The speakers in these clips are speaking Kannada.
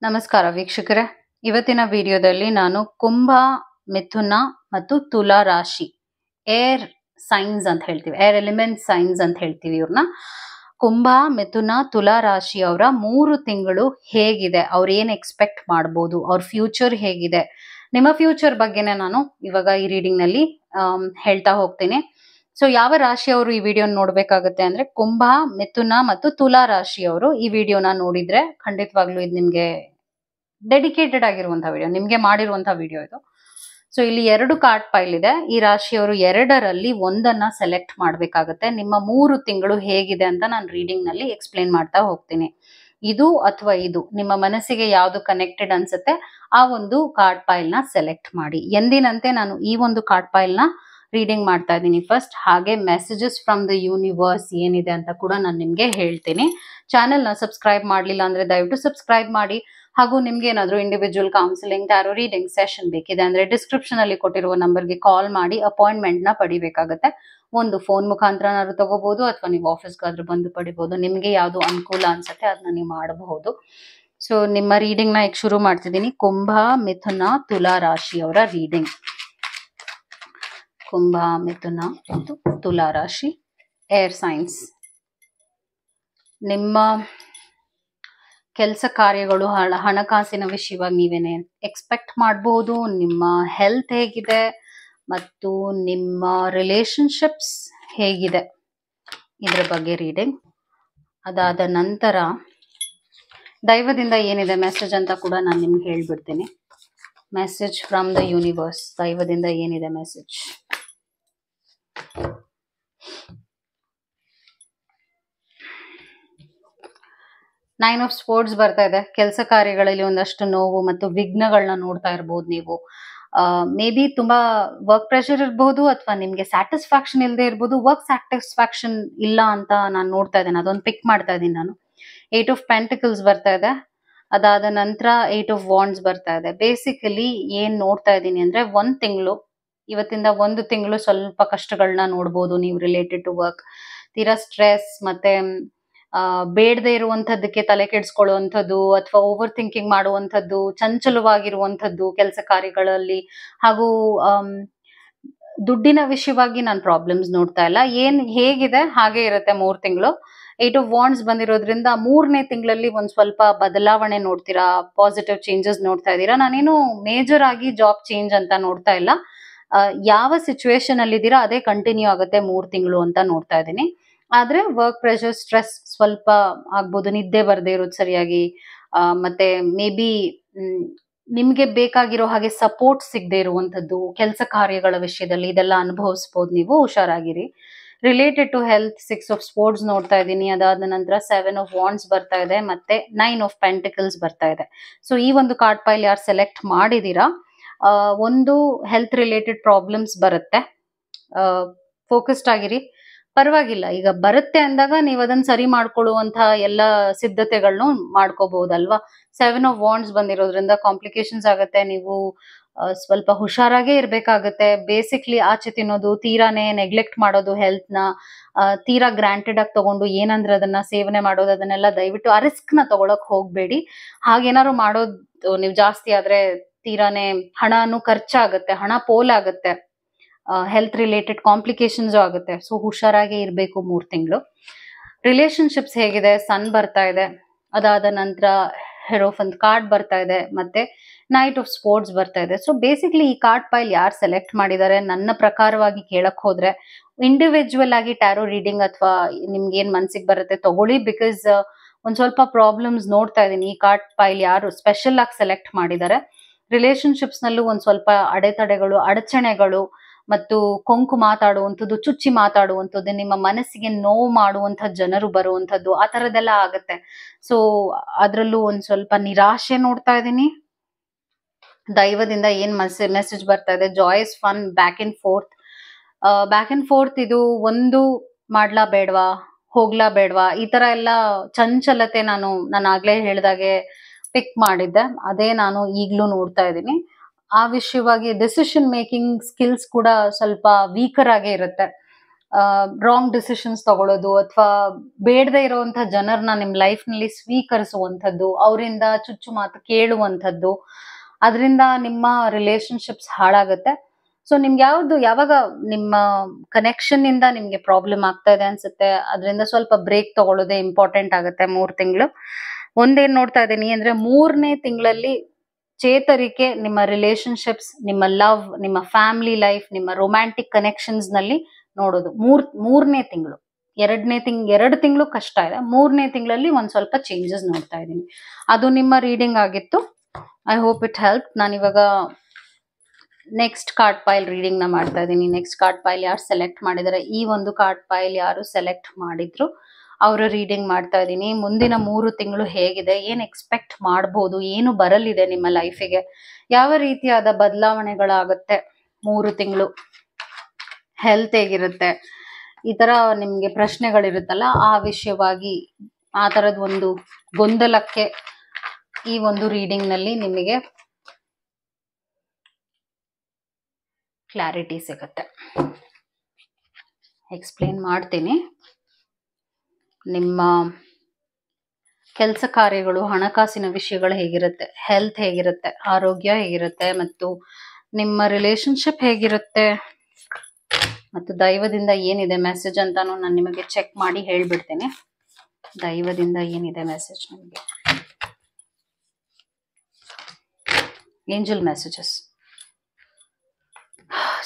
ನಮಸ್ಕಾರ ವೀಕ್ಷಕರೇ. ಇವತ್ತಿನ ವಿಡಿಯೋದಲ್ಲಿ ನಾನು ಕುಂಭ, ಮಿಥುನ ಮತ್ತು ತುಲಾ ರಾಶಿ ಏರ್ ಸೈನ್ಸ್ ಅಂತ ಹೇಳ್ತೀವಿ, ಏರ್ ಎಲಿಮೆಂಟ್ ಸೈನ್ಸ್ ಅಂತ ಹೇಳ್ತೀವಿ ಇವ್ರನ್ನ. ಕುಂಭ, ಮಿಥುನ, ತುಲಾ ರಾಶಿಯವರ 3 ತಿಂಗಳು ಹೇಗಿದೆ, ಅವ್ರು ಏನ್ ಎಕ್ಸ್ಪೆಕ್ಟ್ ಮಾಡ್ಬೋದು, ಅವ್ರ ಫ್ಯೂಚರ್ ಹೇಗಿದೆ, ನಿಮ್ಮ ಫ್ಯೂಚರ್ ಬಗ್ಗೆನೇ ನಾನು ಇವಾಗ ಈ ರೀಡಿಂಗ್ ನಲ್ಲಿ ಹೇಳ್ತಾ ಹೋಗ್ತೀನಿ. ಸೊ ಯಾವ ರಾಶಿಯವರು ಈ ವಿಡಿಯೋ ನೋಡ್ಬೇಕಾಗುತ್ತೆ ಅಂದ್ರೆ ಕುಂಭ, ಮಿಥುನ ಮತ್ತು ತುಲಾ ರಾಶಿಯವರು ಈ ವಿಡಿಯೋನ ನೋಡಿದ್ರೆ ಖಂಡಿತವಾಗ್ಲೂ ಇದು ನಿಮ್ಗೆ ಡೆಡಿಕೇಟೆಡ್ ಆಗಿರುವಂತಹ ವಿಡಿಯೋ, ನಿಮ್ಗೆ ಮಾಡಿರುವಂತಹ ವಿಡಿಯೋ ಇದು. ಸೊ ಇಲ್ಲಿ 2 ಕಾರ್ಡ್ ಪೈಲ್ ಇದೆ. ಈ ರಾಶಿಯವರು 2ರಲ್ಲಿ ಒಂದನ್ನ ಸೆಲೆಕ್ಟ್ ಮಾಡ್ಬೇಕಾಗತ್ತೆ. ನಿಮ್ಮ 3 ತಿಂಗಳು ಹೇಗಿದೆ ಅಂತ ನಾನು ರೀಡಿಂಗ್ ನಲ್ಲಿ ಎಕ್ಸ್ಪ್ಲೇನ್ ಮಾಡ್ತಾ ಹೋಗ್ತೀನಿ. ಇದು ಅಥವಾ ಇದು ನಿಮ್ಮ ಮನಸ್ಸಿಗೆ ಯಾವ್ದು ಕನೆಕ್ಟೆಡ್ ಅನ್ಸುತ್ತೆ ಆ ಒಂದು ಕಾರ್ಡ್ ಪೈಲ್ ನ ಸೆಲೆಕ್ಟ್ ಮಾಡಿ. ಎಂದಿನಂತೆ ನಾನು ಈ ಒಂದು ಕಾರ್ಡ್ ಪೈಲ್ ನ ರೀಡಿಂಗ್ ಮಾಡ್ತಾ ಇದ್ದೀನಿ ಫಸ್ಟ್. ಹಾಗೆ ಮೆಸೇಜಸ್ ಫ್ರಮ್ ದ ಯೂನಿವರ್ಸ್ ಏನಿದೆ ಅಂತ ಕೂಡ ನಾನು ನಿಮ್ಗೆ ಹೇಳ್ತೀನಿ. ಚಾನೆಲ್ ನ ಸಬ್ಸ್ಕ್ರೈಬ್ ಮಾಡ್ಲಿಲ್ಲ ಅಂದ್ರೆ ದಯವಿಟ್ಟು ಸಬ್ಸ್ಕ್ರೈಬ್ ಮಾಡಿ. ಹಾಗೂ ನಿಮ್ಗೆ ಏನಾದ್ರು individual counselling, tarot reading session ಬೇಕಿದೆ ಅಂದ್ರೆ ಡಿಸ್ಕ್ರಿಪ್ಷನ್ ಅಲ್ಲಿ ಕೊಟ್ಟಿರುವ ನಂಬರ್ಗೆ ಕಾಲ್ ಮಾಡಿ ಅಪಾಯಿಂಟ್ಮೆಂಟ್ ನ ಪಡಿಬೇಕಾಗತ್ತೆ. ಒಂದು ಫೋನ್ ಮುಖಾಂತರನಾದ್ರು ತಗೋಬಹುದು ಅಥವಾ ನೀವು ಆಫೀಸ್ಗಾದ್ರೂ ಬಂದು ಪಡಿಬಹುದು. ನಿಮ್ಗೆ ಯಾವ್ದು ಅನುಕೂಲ ಅನ್ಸುತ್ತೆ ಅದನ್ನ ನೀವು ಮಾಡಬಹುದು. ಸೊ ನಿಮ್ಮ ರೀಡಿಂಗ್ ನ ಈಗ ಶುರು ಮಾಡ್ತಿದ್ದೀನಿ. ಕುಂಭ, ಮಿಥುನ, ತುಲಾ ರಾಶಿಯವರ ರೀಡಿಂಗ್. ಕುಂಭ, ಮಿಥುನ ಮತ್ತು ತುಲಾ ರಾಶಿ ಏರ್ ಸೈನ್ಸ್. ನಿಮ್ಮ ಕೆಲಸ ಕಾರ್ಯಗಳು, ಹಣಕಾಸಿನ ವಿಷಯವಾಗಿ ನೀವೇನೇ ಎಕ್ಸ್ಪೆಕ್ಟ್ ಮಾಡಬಹುದು, ನಿಮ್ಮ ಹೆಲ್ತ್ ಹೇಗಿದೆ ಮತ್ತು ನಿಮ್ಮ ರಿಲೇಶನ್ಶಿಪ್ಸ್ ಹೇಗಿದೆ ಇದ್ರ ಬಗ್ಗೆ ರೀಡಿಂಗ್. ಅದಾದ ನಂತರ ದೈವದಿಂದ ಏನಿದೆ ಮೆಸೇಜ್ ಅಂತ ಕೂಡ ನಾನು ನಿಮ್ಗೆ ಹೇಳ್ಬಿಡ್ತೀನಿ. ಮೆಸೇಜ್ ಫ್ರಮ್ ದ ಯೂನಿವರ್ಸ್, ದೈವದಿಂದ ಏನಿದೆ ಮೆಸೇಜ್. 9 ಆಫ್ ಸ್ಪೋರ್ಟ್ಸ್ ಬರ್ತಾ ಇದೆ. ಕೆಲಸ ಕಾರ್ಯಗಳಲ್ಲಿ ಒಂದಷ್ಟು ನೋವು ಮತ್ತು ವಿಘ್ನಗಳನ್ನ ನೋಡ್ತಾ ಇರಬಹುದು ನೀವು. ಮೇ ಬಿ ತುಂಬಾ ವರ್ಕ್ ಪ್ರೆಷರ್ ಇರಬಹುದು ಅಥವಾ ನಿಮ್ಗೆ ಸ್ಯಾಟಿಸ್ಫ್ಯಾಕ್ಷನ್ ಇಲ್ಲದೆ ಇರಬಹುದು. ವರ್ಕ್ ಸ್ಯಾಟಿಸ್ಫ್ಯಾಕ್ಷನ್ ಇಲ್ಲ ಅಂತ ನಾನು ನೋಡ್ತಾ ಇದ್ದೇನೆ, ಅದೊಂದು ಪಿಕ್ ಮಾಡ್ತಾ ಇದ್ದೀನಿ ನಾನು. 8 ಆಫ್ ಪೆಂಟಿಕಲ್ಸ್ ಬರ್ತಾ ಇದೆ. ಅದಾದ ನಂತರ 8 ಆಫ್ ವಾಂಡ್ಸ್ ಬರ್ತಾ ಇದೆ. ಬೇಸಿಕಲಿ ಏನ್ ನೋಡ್ತಾ ಇದ್ದೀನಿ ಅಂದ್ರೆ ಇವತ್ತಿಂದ 1 ತಿಂಗಳು ಸ್ವಲ್ಪ ಕಷ್ಟಗಳನ್ನ ನೋಡ್ಬೋದು ನೀವು ರಿಲೇಟೆಡ್ ಟು ವರ್ಕ್. ತೀರಾ ಸ್ಟ್ರೆಸ್ ಮತ್ತೆ ಬೇಡದೆ ಇರುವಂತದ್ದಕ್ಕೆ ತಲೆ ಕೆಡಿಸ್ಕೊಳ್ಳುವಂಥದ್ದು ಅಥವಾ ಓವರ್ ಥಿಂಕಿಂಗ್ ಮಾಡುವಂಥದ್ದು, ಚಂಚಲವಾಗಿರುವಂಥದ್ದು ಕೆಲಸ ಕಾರ್ಯಗಳಲ್ಲಿ. ಹಾಗೂ ದುಡ್ಡಿನ ವಿಷಯವಾಗಿ ನಾನು ಪ್ರಾಬ್ಲಮ್ಸ್ ನೋಡ್ತಾ ಇಲ್ಲ. ಹೇಗಿದೆ ಹಾಗೆ ಇರುತ್ತೆ 3 ತಿಂಗಳು. 8 ಆಫ್ ವಾಂಡ್ಸ್ ಬಂದಿರೋದ್ರಿಂದ 3ನೇ ತಿಂಗಳಲ್ಲಿ ಒಂದ್ ಸ್ವಲ್ಪ ಬದಲಾವಣೆ ನೋಡ್ತೀರಾ, ಪಾಸಿಟಿವ್ ಚೇಂಜಸ್ ನೋಡ್ತಾ ಇದ್ದೀರಾ. ನಾನೇನು ಮೇಜರ್ ಆಗಿ ಜಾಬ್ ಚೇಂಜ್ ಅಂತ ನೋಡ್ತಾ ಇಲ್ಲ. ಯಾವ ಸಿಚುವೇಶನ್ ಅಲ್ಲಿ ಇದ್ದೀರಾ ಅದೇ ಕಂಟಿನ್ಯೂ ಆಗುತ್ತೆ 3 ತಿಂಗಳು ಅಂತ ನೋಡ್ತಾ ಇದ್ದೀನಿ. ಆದ್ರೆ ವರ್ಕ್ ಪ್ರೆಷರ್, ಸ್ಟ್ರೆಸ್ ಸ್ವಲ್ಪ ಆಗ್ಬೋದು, ನಿದ್ದೆ ಬರ್ದೇ ಇರೋದು ಸರಿಯಾಗಿ, ಮತ್ತೆ ಮೇ ಬಿ ನಿಮ್ಗೆ ಬೇಕಾಗಿರೋ ಹಾಗೆ ಸಪೋರ್ಟ್ ಸಿಗದೆ ಇರುವಂತದ್ದು ಕೆಲಸ ಕಾರ್ಯಗಳ ವಿಷಯದಲ್ಲಿ, ಇದೆಲ್ಲ ಅನುಭವಿಸಬಹುದು ನೀವು. ಹುಷಾರಾಗಿರಿ. Related to health 6 of sports ನೋಡ್ತಾ ಇದ್ದೀನಿ. ಅದಾದ ನಂತರ 7 ಆಫ್ ವಾಂಡ್ಸ್ ಬರ್ತಾ ಇದೆ, ಮತ್ತೆ 9 ಆಫ್ ಪೆಂಟಿಕಲ್ಸ್ ಬರ್ತಾ ಇದೆ. ಸೊ ಈ ಒಂದು ಕಾರ್ಡ್ ಪೈಲ್ ಯಾರು ಸೆಲೆಕ್ಟ್ ಮಾಡಿದೀರಾ, ಒಂದು ಹೆಲ್ತ್ ರಿಲೇಟೆಡ್ ಪ್ರಾಬ್ಲಮ್ಸ್ ಬರುತ್ತೆ. ಫೋಕಸ್ಡ್ ಆಗಿರಿ. ಪರವಾಗಿಲ್ಲ, ಈಗ ಬರುತ್ತೆ ಅಂದಾಗ ನೀವು ಅದನ್ನ ಸರಿ ಮಾಡ್ಕೊಳ್ಳುವಂತಹ ಎಲ್ಲ ಸಿದ್ಧತೆಗಳನ್ನು ಮಾಡ್ಕೋಬಹುದಲ್ವಾ. 7 ಆಫ್ ವಾಂಡ್ಸ್ ಬಂದಿರೋದ್ರಿಂದ ಕಾಂಪ್ಲಿಕೇಶನ್ಸ್ ಆಗತ್ತೆ. ನೀವು ಸ್ವಲ್ಪ ಹುಷಾರಾಗೇ ಇರ್ಬೇಕಾಗತ್ತೆ. ಬೇಸಿಕ್ಲಿ ಆಚೆ ತಿನ್ನೋದು, ತೀರಾನೇ ನೆಗ್ಲೆಕ್ಟ್ ಮಾಡೋದು ಹೆಲ್ತ್ ನ, ತೀರಾ ಗ್ರಾಂಟೆಡ್ ಆಗಿ ತಗೊಂಡು ಏನಂದ್ರೆ ಅದನ್ನ ಸೇವನೆ ಮಾಡೋದು, ಅದನ್ನೆಲ್ಲ ದಯವಿಟ್ಟು ಆ ರಿಸ್ಕ್ ನ ತಗೊಳಕ್ ಹೋಗ್ಬೇಡಿ. ಹಾಗೇನಾದ್ರು ಮಾಡೋದು ನೀವು ಜಾಸ್ತಿ ಆದ್ರೆ ತೀರಾನೇ ಹಣನು ಖರ್ಚಾಗತ್ತೆ, ಹಣ ಪೋಲಾಗತ್ತೆ, ಹೆಲ್ತ್ ರಿಲೇಟೆಡ್ ಕಾಂಪ್ಲಿಕೇಶನ್ಸ್ ಆಗುತ್ತೆ. ಸೊ ಹುಷಾರಾಗಿ ಇರಬೇಕು 3 ತಿಂಗಳು. ರಿಲೇಶನ್ಶಿಪ್ಸ್ ಹೇಗಿದೆ, ಸನ್ ಬರ್ತಾ ಇದೆ. ಅದಾದ ನಂತರ ಹೆರೋಫನ್ ಕಾರ್ಡ್ ಬರ್ತಾ ಇದೆ, ಮತ್ತೆ ನೈಟ್ ಆಫ್ ಸ್ಪೋರ್ಟ್ಸ್ ಬರ್ತಾ ಇದೆ. ಸೊ ಬೇಸಿಕ್ಲಿ ಈ ಕಾರ್ಡ್ ಪೈಲ್ ಯಾರು ಸೆಲೆಕ್ಟ್ ಮಾಡಿದ್ದಾರೆ, ನನ್ನ ಪ್ರಕಾರವಾಗಿ ಕೇಳಕ್ ಹೋದ್ರೆ ಇಂಡಿವಿಜುವಲ್ ಆಗಿ ಟ್ಯಾರೋ ರೀಡಿಂಗ್ ಅಥವಾ ನಿಮ್ಗೆ ಏನ್ ಮನ್ಸಿಗೆ ಬರುತ್ತೆ ತಗೊಳ್ಳಿ. ಬಿಕಾಸ್ ಒಂದ್ ಸ್ವಲ್ಪ ಪ್ರಾಬ್ಲಮ್ಸ್ ನೋಡ್ತಾ ಇದ್ದೀನಿ. ಈ ಕಾರ್ಡ್ ಪೈಲ್ ಯಾರು ಸ್ಪೆಷಲ್ ಆಗಿ ಸೆಲೆಕ್ಟ್ ಮಾಡಿದ್ದಾರೆ, ರಿಲೇಶನ್ಶಿಪ್ಸ್ ನಲ್ಲೂ ಒಂದ್ ಸ್ವಲ್ಪ ಅಡೆತಡೆಗಳು, ಅಡಚಣೆಗಳು ಮತ್ತು ಕೊಂಕು ಮಾತಾಡುವಂಥದ್ದು, ಚುಚ್ಚಿ ಮಾತಾಡುವಂಥದ್ದು, ನಿಮ್ಮ ಮನಸ್ಸಿಗೆ ನೋವು ಮಾಡುವಂಥ ಜನರು ಬರುವಂಥದ್ದು, ಆ ತರದೆಲ್ಲ ಆಗತ್ತೆ. ಸೊ ಅದ್ರಲ್ಲೂ ಒಂದ್ ಸ್ವಲ್ಪ ನಿರಾಶೆ ನೋಡ್ತಾ ಇದ್ದೀನಿ. ದೈವದಿಂದ ಏನ್ ಮೆಸೇಜ್ ಬರ್ತಾ ಇದೆ, joys, fun, back and fourth. ಇದು ಒಂದು ಮಾಡ್ಲಾ ಬೇಡ್ವಾ, ಹೋಗ್ಲಾ ಬೇಡ್ವಾ, ಈ ತರ ಎಲ್ಲ ಚಂಚಲತೆ ನಾನು ಆಗ್ಲೇ ಹೇಳ್ದಾಗೆ ಪಿಕ್ ಮಾಡಿದ್ದೆ. ಅದೇ ನಾನು ಈಗ್ಲೂ ನೋಡ್ತಾ ಇದ್ದೀನಿ. ಆ ವಿಷಯವಾಗಿ ಡಿಸಿಷನ್ ಮೇಕಿಂಗ್ ಸ್ಕಿಲ್ಸ್ ಕೂಡ ಸ್ವಲ್ಪ ವೀಕರ್ ಆಗೇ ಇರುತ್ತೆ. ರಾಂಗ್ ಡಿಸಿಷನ್ಸ್ ತಗೊಳ್ಳೋದು ಅಥವಾ ಬೇಡದೇ ಇರುವಂತಹ ಜನರನ್ನ ನಿಮ್ ಲೈಫ್ ನಲ್ಲಿ ಸ್ವೀಕರಿಸುವಂಥದ್ದು, ಅವರಿಂದ ಚುಚ್ಚು ಮಾತು ಕೇಳುವಂಥದ್ದು, ಅದರಿಂದ ನಿಮ್ಮ ರಿಲೇಶನ್ಶಿಪ್ಸ್ ಹಾಳಾಗುತ್ತೆ. ಸೊ ನಿಮ್ಗೆ ಯಾವಾಗ ನಿಮ್ಮ ಕನೆಕ್ಷನ್ ಇಂದ ನಿಮ್ಗೆ ಪ್ರಾಬ್ಲಮ್ ಆಗ್ತಾ ಇದೆ ಅನ್ಸುತ್ತೆ, ಅದರಿಂದ ಸ್ವಲ್ಪ ಬ್ರೇಕ್ ತಗೊಳ್ಳೋದೇ ಇಂಪಾರ್ಟೆಂಟ್ ಆಗುತ್ತೆ 3 ತಿಂಗಳು. ಒಂದೇನ್ ನೋಡ್ತಾ ಇದ್ದೀನಿ ಅಂದ್ರೆ 3ನೇ ತಿಂಗಳಲ್ಲಿ ಚೇತರಿಕೆ ನಿಮ್ಮ ರಿಲೇಶನ್ಶಿಪ್ಸ್, ನಿಮ್ಮ ಲವ್, ನಿಮ್ಮ ಫ್ಯಾಮಿಲಿ ಲೈಫ್, ನಿಮ್ಮ ರೊಮ್ಯಾಂಟಿಕ್ ಕನೆಕ್ಷನ್ಸ್ ನಲ್ಲಿ ನೋಡೋದು. 3ನೇ ತಿಂಗಳು, 2 ತಿಂಗಳು ಕಷ್ಟ ಇದೆ, 3ನೇ ತಿಂಗಳಲ್ಲಿ ಒಂದ್ ಸ್ವಲ್ಪ ಚೇಂಜಸ್ ನೋಡ್ತಾ ಇದ್ದೀನಿ. ಅದು ನಿಮ್ಮ ರೀಡಿಂಗ್ ಆಗಿತ್ತು. I hope it help. ನಾನಿವಾಗ ನೆಕ್ಸ್ಟ್ ಕಾರ್ಡ್ ಪೈಲ್ ರೀಡಿಂಗ್ ನ ಮಾಡ್ತಾ ಇದ್ದೀನಿ. ನೆಕ್ಸ್ಟ್ ಕಾರ್ಡ್ ಪೈಲ್ ಯಾರು ಸೆಲೆಕ್ಟ್ ಮಾಡಿದಾರೆ, ಈ ಒಂದು ಕಾರ್ಡ್ ಪೈಲ್ ಯಾರು ಸೆಲೆಕ್ಟ್ ಮಾಡಿದ್ರು ಅವರ ರೀಡಿಂಗ್ ಮಾಡ್ತಾ ಇದ್ದೀನಿ. ಮುಂದಿನ 3 ತಿಂಗಳು ಹೇಗಿದೆ, ಏನ್ ಎಕ್ಸ್ಪೆಕ್ಟ್ ಮಾಡಬಹುದು, ಏನು ಬರಲಿದೆ ನಿಮ್ಮ ಲೈಫಿಗೆ, ಯಾವ ರೀತಿಯಾದ ಬದಲಾವಣೆಗಳಾಗುತ್ತೆ 3 ತಿಂಗಳು, ಹೆಲ್ತ್ ಹೇಗಿರುತ್ತೆ, ಈ ತರ ನಿಮ್ಗೆ ಪ್ರಶ್ನೆಗಳಿರುತ್ತಲ್ಲ, ಆ ವಿಷಯವಾಗಿ ಆ ತರದ ಒಂದು ಗೊಂದಲಕ್ಕೆ ಈ ಒಂದು ರೀಡಿಂಗ್ ನಲ್ಲಿ ನಿಮಗೆ ಕ್ಲಾರಿಟಿ ಸಿಗುತ್ತೆ. ಎಕ್ಸ್ಪ್ಲೇನ್ ಮಾಡ್ತೀನಿ. ನಿಮ್ಮ ಕೆಲಸ ಕಾರ್ಯಗಳು, ಹಣಕಾಸಿನ ವಿಷಯಗಳು ಹೇಗಿರುತ್ತೆ, ಹೆಲ್ತ್ ಹೇಗಿರುತ್ತೆ, ಆರೋಗ್ಯ ಹೇಗಿರುತ್ತೆ, ಮತ್ತು ನಿಮ್ಮ ರಿಲೇಶನ್ಶಿಪ್ ಹೇಗಿರುತ್ತೆ, ಮತ್ತು ದೈವದಿಂದ ಏನಿದೆ ಮೆಸೇಜ್ ಅಂತಾನು ನಾನು ನಿಮಗೆ ಚೆಕ್ ಮಾಡಿ ಹೇಳ್ಬಿಡ್ತೇನೆ. ದೈವದಿಂದ ಏನಿದೆ ಮೆಸೇಜ್ ನಿಮಗೆ, angel messages.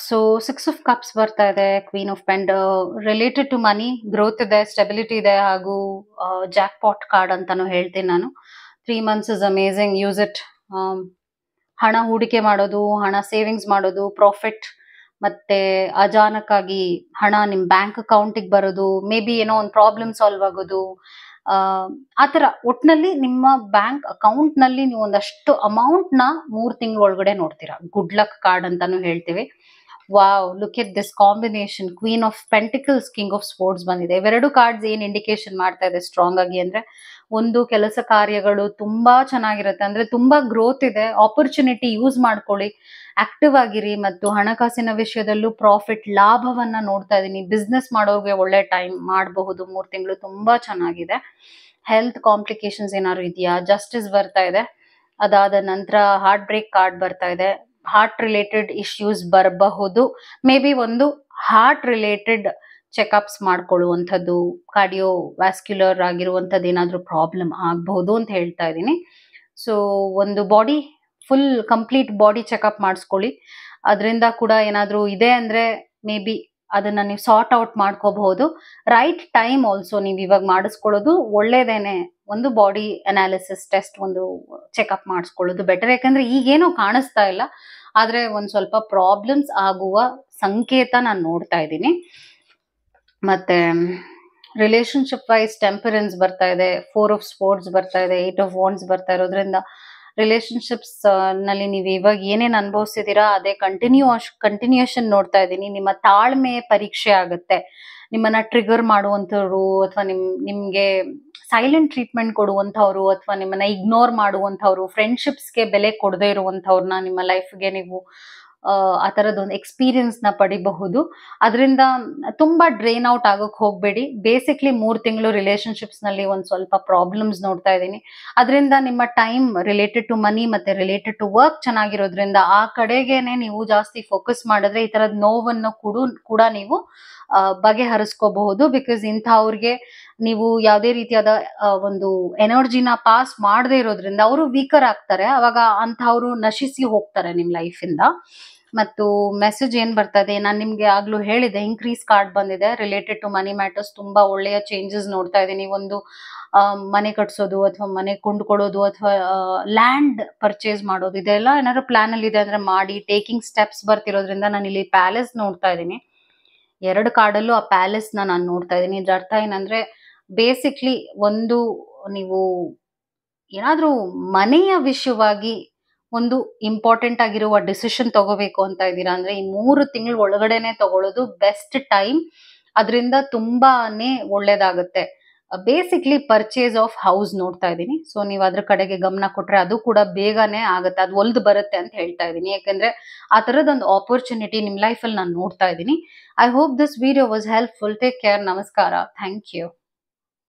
So 6 of Cups ಬರ್ತಾ ಇದೆ, ಕ್ವೀನ್ ಆಫ್ ಪೆಂಡ್, ರಿಲೇಟೆಡ್ ಟು ಮನಿ, ಗ್ರೋತ್ ಇದೆ, ಸ್ಟೆಬಿಲಿಟಿ ಇದೆ, ಹಾಗೂ ಜಾಕ್ ಪಾಟ್ ಕಾರ್ಡ್ ಅಂತಾನು ಹೇಳ್ತೀನಿ ನಾನು. 3 months is amazing, use it. ಹಣ ಹೂಡಿಕೆ ಮಾಡೋದು, ಹಣ ಸೇವಿಂಗ್ಸ್ ಮಾಡೋದು, ಪ್ರಾಫಿಟ್, ಮತ್ತೆ ಅಚಾನಕ್ಕಾಗಿ ಹಣ ನಿಮ್ ಬ್ಯಾಂಕ್ ಅಕೌಂಟಿಗೆ ಬರೋದು, ಮೇ ಬಿ ಏನೋ ಒಂದು ಪ್ರಾಬ್ಲಮ್ ಸಾಲ್ವ್ ಆಗೋದು, ಆತರ ಒಟ್ನಲ್ಲಿ ನಿಮ್ಮ ಬ್ಯಾಂಕ್ ಅಕೌಂಟ್ ನಲ್ಲಿ ನೀವು ಒಂದಷ್ಟು ಅಮೌಂಟ್ ನ 3 ತಿಂಗಳ ಒಳಗಡೆ ನೋಡ್ತೀರಾ. ಗುಡ್ ಲಕ್ ಕಾರ್ಡ್ ಅಂತಾನು ಹೇಳ್ತೀವಿ. Wow, look at this combination, queen of pentacles, king of sports ಬಂದಿದೆ. ಇವೆರಡು ಕಾರ್ಡ್ಸ್ ಏನ್ ಇಂಡಿಕೇಶನ್ ಮಾಡ್ತಾ ಇದೆ ಸ್ಟ್ರಾಂಗ್ ಆಗಿ ಅಂದ್ರೆ, ಒಂದು ಕೆಲಸ ಕಾರ್ಯಗಳು ತುಂಬಾ ಚೆನ್ನಾಗಿರುತ್ತೆ, ಅಂದ್ರೆ ತುಂಬಾ ಗ್ರೋತ್ ಇದೆ, ಆಪರ್ಚುನಿಟಿ ಯೂಸ್ ಮಾಡ್ಕೊಳ್ಳಿ, ಆಕ್ಟಿವ್ ಆಗಿರಿ, ಮತ್ತು ಹಣಕಾಸಿನ ವಿಷಯದಲ್ಲೂ ಪ್ರಾಫಿಟ್, ಲಾಭವನ್ನ ನೋಡ್ತಾ ಇದೀನಿ. ಬಿಸ್ನೆಸ್ ಮಾಡೋರ್ಗೆ ಒಳ್ಳೆ ಟೈಮ್ ಮಾಡಬಹುದು, 3 ತಿಂಗಳು ತುಂಬಾ ಚೆನ್ನಾಗಿದೆ. ಹೆಲ್ತ್ ಕಾಂಪ್ಲಿಕೇಶನ್ಸ್ ಏನಾದ್ರು ಇದೆಯಾ, ಜಸ್ಟಿಸ್ ಬರ್ತಾ ಇದೆ. ಅದಾದ ನಂತರ ಹಾರ್ಟ್ ಬ್ರೇಕ್ ಕಾರ್ಡ್ ಬರ್ತಾ ಇದೆ. ಹಾರ್ಟ್ ರಿಲೇಟೆಡ್ ಇಶ್ಯೂಸ್ ಬರಬಹುದು, ಮೇ ಬಿ ಒಂದು ಹಾರ್ಟ್ ರಿಲೇಟೆಡ್ ಚೆಕಪ್ಸ್ ಮಾಡ್ಕೊಳ್ಳುವಂಥದ್ದು, ಕಾರ್ಡಿಯೋ ವ್ಯಾಸ್ಕ್ಯುಲರ್ ಆಗಿರುವಂಥದ್ದು ಏನಾದ್ರೂ ಪ್ರಾಬ್ಲಮ್ ಆಗಬಹುದು ಅಂತ ಹೇಳ್ತಾ ಇದ್ದೀನಿ. ಸೊ ಒಂದು body full complete body checkup ಮಾಡಿಸ್ಕೊಳ್ಳಿ. ಅದರಿಂದ ಕೂಡ ಏನಾದ್ರೂ ಇದೆ ಅಂದ್ರೆ ಮೇ ಬಿ ಅದನ್ನ ನೀವು ಸಾರ್ಟ್ ಔಟ್ ಮಾಡ್ಕೋಬಹುದು. ರೈಟ್ ಟೈಮ್ ಆಲ್ಸೋ ನೀವು ಇವಾಗ ಮಾಡಿಸ್ಕೊಳ್ಳೋದು ಒಳ್ಳೇದೇನೆ. ಒಂದು ಬಾಡಿ ಅನಾಲಿಸಿಸ್ ಟೆಸ್ಟ್, ಒಂದು ಚೆಕಪ್ ಮಾಡಿಸ್ಕೊಳ್ಳೋದು ಬೆಟರ್. ಯಾಕಂದ್ರೆ ಈಗೇನೋ ಕಾಣಿಸ್ತಾ ಇಲ್ಲ, ಆದ್ರೆ ಒಂದ್ ಸ್ವಲ್ಪ ಪ್ರಾಬ್ಲಮ್ಸ್ ಆಗುವ ಸಂಕೇತ ನಾನು ನೋಡ್ತಾ ಇದ್ದೀನಿ. ಮತ್ತೆ ರಿಲೇಶನ್ಶಿಪ್ ವೈಸ್ ಟೆಂಪರೆನ್ಸ್ ಬರ್ತಾ ಇದೆ, 4 of Swords ಬರ್ತಾ ಇದೆ, 8 of Wands ಬರ್ತಾ ಇರೋದ್ರಿಂದ ರಿಲೇಶನ್ಶಿಪ್ಸ್ ನಲ್ಲಿ ನೀವು ಇವಾಗ ಏನೇನ್ ಅನುಭವಿಸಿದೀರಾ ಅದೇ ಕಂಟಿನ್ಯೂಷನ್ ನೋಡ್ತಾ ಇದ್ದೀನಿ. ನಿಮ್ಮ ತಾಳ್ಮೆ ಪರೀಕ್ಷೆ ಆಗುತ್ತೆ. ನಿಮ್ಮನ್ನ ಟ್ರಿಗರ್ ಮಾಡುವಂಥವ್ರು, ಅಥವಾ ನಿಮ್ಗೆ ಸೈಲೆಂಟ್ ಟ್ರೀಟ್ಮೆಂಟ್ ಕೊಡುವಂಥವ್ರು, ಅಥವಾ ನಿಮ್ಮನ್ನ ಇಗ್ನೋರ್ ಮಾಡುವಂಥವ್ರು, ಫ್ರೆಂಡ್ಶಿಪ್ಸ್ಗೆ ಬೆಲೆ ಕೊಡದೇ ಇರುವಂಥವ್ರನ್ನ ನಿಮ್ಮ ಲೈಫ್ಗೆ ನೀವು ಆ ತರದೊಂದು ಎಕ್ಸ್ಪೀರಿಯನ್ಸ್ ನ ಪಡಿಬಹುದು. ಅದರಿಂದ ತುಂಬಾ ಡ್ರೈನ್ ಔಟ್ ಆಗೋಕ್ ಹೋಗ್ಬೇಡಿ. ಬೇಸಿಕ್ಲಿ 3 ತಿಂಗಳು ರಿಲೇಶನ್ಶಿಪ್ಸ್ ನಲ್ಲಿ ಒಂದ್ ಸ್ವಲ್ಪ ಪ್ರಾಬ್ಲಮ್ಸ್ ನೋಡ್ತಾ ಇದ್ದೀನಿ. ಅದರಿಂದ ನಿಮ್ಮ ಟೈಮ್ ರಿಲೇಟೆಡ್ ಟು ಮನಿ ಮತ್ತೆ ರಿಲೇಟೆಡ್ ಟು ವರ್ಕ್ ಚೆನ್ನಾಗಿರೋದ್ರಿಂದ ಆ ಕಡೆಗೇನೆ ನೀವು ಜಾಸ್ತಿ ಫೋಕಸ್ ಮಾಡಿದ್ರೆ ಈ ತರದ ನೋವನ್ನು ಕೂಡ ನೀವು ಬಗೆಹರಿಸ್ಕೋಬಹುದು. ಬಿಕಾಸ್ ಇಂಥವ್ರಿಗೆ ನೀವು ಯಾವುದೇ ರೀತಿಯಾದ ಒಂದು ಎನರ್ಜಿನ ಪಾಸ್ ಮಾಡದೇ ಇರೋದ್ರಿಂದ ಅವರು ವೀಕರ್ ಆಗ್ತಾರೆ. ಅವಾಗ ಅಂಥವ್ರು ನಶಿಸಿ ಹೋಗ್ತಾರೆ ನಿಮ್ ಲೈಫ್ ಇಂದ. ಮತ್ತು ಮೆಸೇಜ್ ಏನ್ ಬರ್ತಾ ಇದೆ, ನಾನು ನಿಮ್ಗೆ ಆಗ್ಲೂ ಹೇಳಿದೆ, ಇನ್ಕ್ರೀಸ್ ಕಾರ್ಡ್ ಬಂದಿದೆ. ರಿಲೇಟೆಡ್ ಟು ಮನಿ ಮ್ಯಾಟರ್ಸ್ ತುಂಬಾ ಒಳ್ಳೆಯ ಚೇಂಜಸ್ ನೋಡ್ತಾ ಇದ್ದೀನಿ. ಒಂದು ಮನೆ ಕಟ್ಸೋದು, ಅಥವಾ ಮನೆ ಕೊಂಡ್ಕೊಳ್ಳೋದು, ಅಥವಾ ಲ್ಯಾಂಡ್ ಪರ್ಚೇಸ್ ಮಾಡೋದು, ಇದೆಲ್ಲ ಏನಾದ್ರು ಪ್ಲಾನ್ ಅಲ್ಲಿ ಇದೆ ಅಂದ್ರೆ ಮಾಡಿ. ಟೇಕಿಂಗ್ ಸ್ಟೆಪ್ಸ್ ಬರ್ತಿರೋದ್ರಿಂದ ನಾನು ಇಲ್ಲಿ ಪ್ಯಾಲೇಸ್ ನೋಡ್ತಾ ಇದ್ದೀನಿ. 2 ಕಾರ್ಡಲ್ಲೂ ಆ ಪ್ಯಾಲೇಸ್ ನಾನು ನೋಡ್ತಾ ಇದ್ದೀನಿ. ಇದ್ರ ಅರ್ಥ ಏನಂದ್ರೆ ಬೇಸಿಕ್ಲಿ ಒಂದು ನೀವು ಏನಾದ್ರೂ ಮನೆಯ ವಿಷಯವಾಗಿ ಒಂದು ಇಂಪಾರ್ಟೆಂಟ್ ಆಗಿರುವ ಡಿಸಿಷನ್ ತಗೋಬೇಕು ಅಂತ ಇದ್ದೀರಾ ಅಂದ್ರೆ ಈ 3 ತಿಂಗಳ ಒಳಗಡೆನೆ ತಗೊಳ್ಳೋದು ಬೆಸ್ಟ್ ಟೈಮ್. ಅದರಿಂದ ತುಂಬಾನೇ ಒಳ್ಳೇದಾಗುತ್ತೆ. ಬೇಸಿಕ್ಲಿ ಪರ್ಚೇಸ್ ಆಫ್ ಹೌಸ್ ನೋಡ್ತಾ ಇದ್ದೀನಿ. ಸೊ ನೀವು ಅದ್ರ ಕಡೆಗೆ ಗಮನ ಕೊಟ್ರೆ ಅದು ಕೂಡ ಬೇಗನೆ ಆಗುತ್ತೆ, ಅದು ಒಲ್ದು ಬರುತ್ತೆ ಅಂತ ಹೇಳ್ತಾ ಇದ್ದೀನಿ. ಯಾಕಂದ್ರೆ ಆ ತರದೊಂದು ಆಪರ್ಚುನಿಟಿ ನಿಮ್ ಲೈಫ್ ಅಲ್ಲಿ ನಾನು ನೋಡ್ತಾ ಇದ್ದೀನಿ. I hope this video was helpful. Take care. ನಮಸ್ಕಾರ. Thank you.